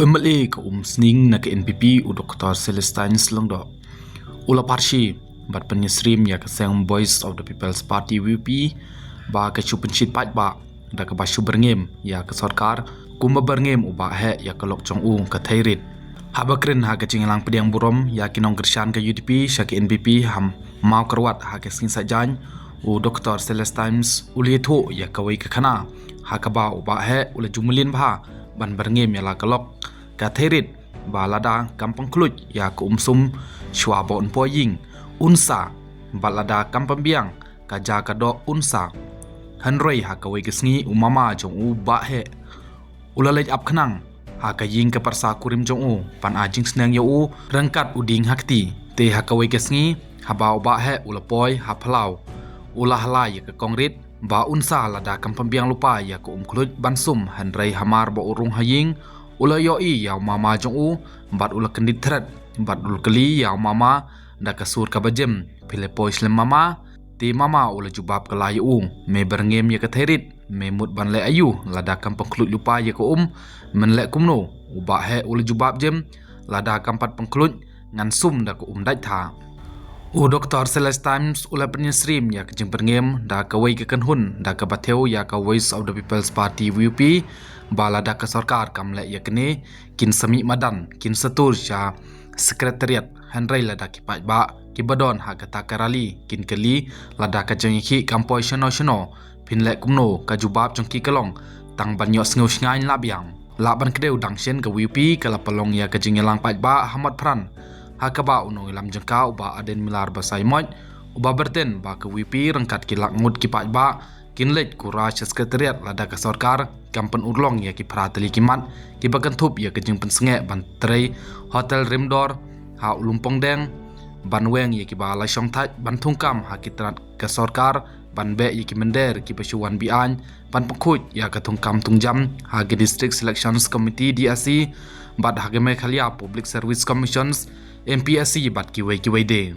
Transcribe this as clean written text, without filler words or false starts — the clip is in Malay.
UMLA ke sning na ke NPP u Dr. Celestine Slongdo. Ula parsi bat penyesrim ya ke Sang Voice of the People's Party VP ba ke chupenshit pat ba da ke basu berngem ya ke sarkar kumba berngem u ba he ya ke lok chong u ke thairit. Habakrin ha ke cinglang pediang burom ya kinong gershan ke UDP sya ke NPP ham mau kerwat ha ke sing sajan u Dr. Celestine ulieto ya ke wei ke kana ha ke ba u ba he ula jumulin ba ban berngem ya la kelok ka thairit ba lada kampung kluj ya ke sum shwa bon po ying unsa balada kampung biang ka ja ka do unsa hanrei ha ka wei kesngi umama jong u ba he ulalej ap khnang ha ka ying ka parsa kurim jong u pan ajing snang yo u rangkat uding hakti te ha ka wei kesngi ha ba he ulapoi ha phalau ulah hala ya ka kongrit ba unsa lada kampung biang lupa ya ko kluj bansum hanrei hamar ba urung haying ula yoi yaw mama jong u bat ula kendit thret bat ul keli yaw mama da kasur ka bajem phile pois lem mama ti mama ula jubab ka lai u me berngem ya ka thairit me mut ban le ayu lada kampung kluj lupa ya ko men le kumno uba he ula jubab jem lada kampat pengkluj ngan sum da ko dai tha u Dr. Celestine ula penyesrim ya ke jeng berngem da ka wei ke kenhun da ka batheu ya ka Voice of the People's Party VP balada ke sarkar kamle ya kene kin sami madan kin setur sya sekretariat hanrei lada ki pat ba ki badon ha ka takarali kin keli lada ka jengki kampoi shono pinle kumno ka jubab jongki kelong tang banyo sngo sngain labiang laban kedeu dangsien ke VP kala pelong ya ka jengelang pat ba Ahmad Pran ha ka ba unong ilam jengka uba aden milar basai moj uba berten ba ke VP rengkat ki lakmut ki pat ba kinlet kura sekretariat lada ke sarkar kampen urlong ya ki prateli kimat ki bagan thup ya ke jeng pensenge ban trei hotel Rimdor ha ulumpong deng ban weng ya ki ba la shong thaj ban thungkam ha ki trat ke sarkar ban be ya ki mender ki pasuan bian ban pengkhuj ya ke thungkam tungjam ha ki district selections committee DSC bat ha ke Meghalaya public service commissions MPSC bat ki wei de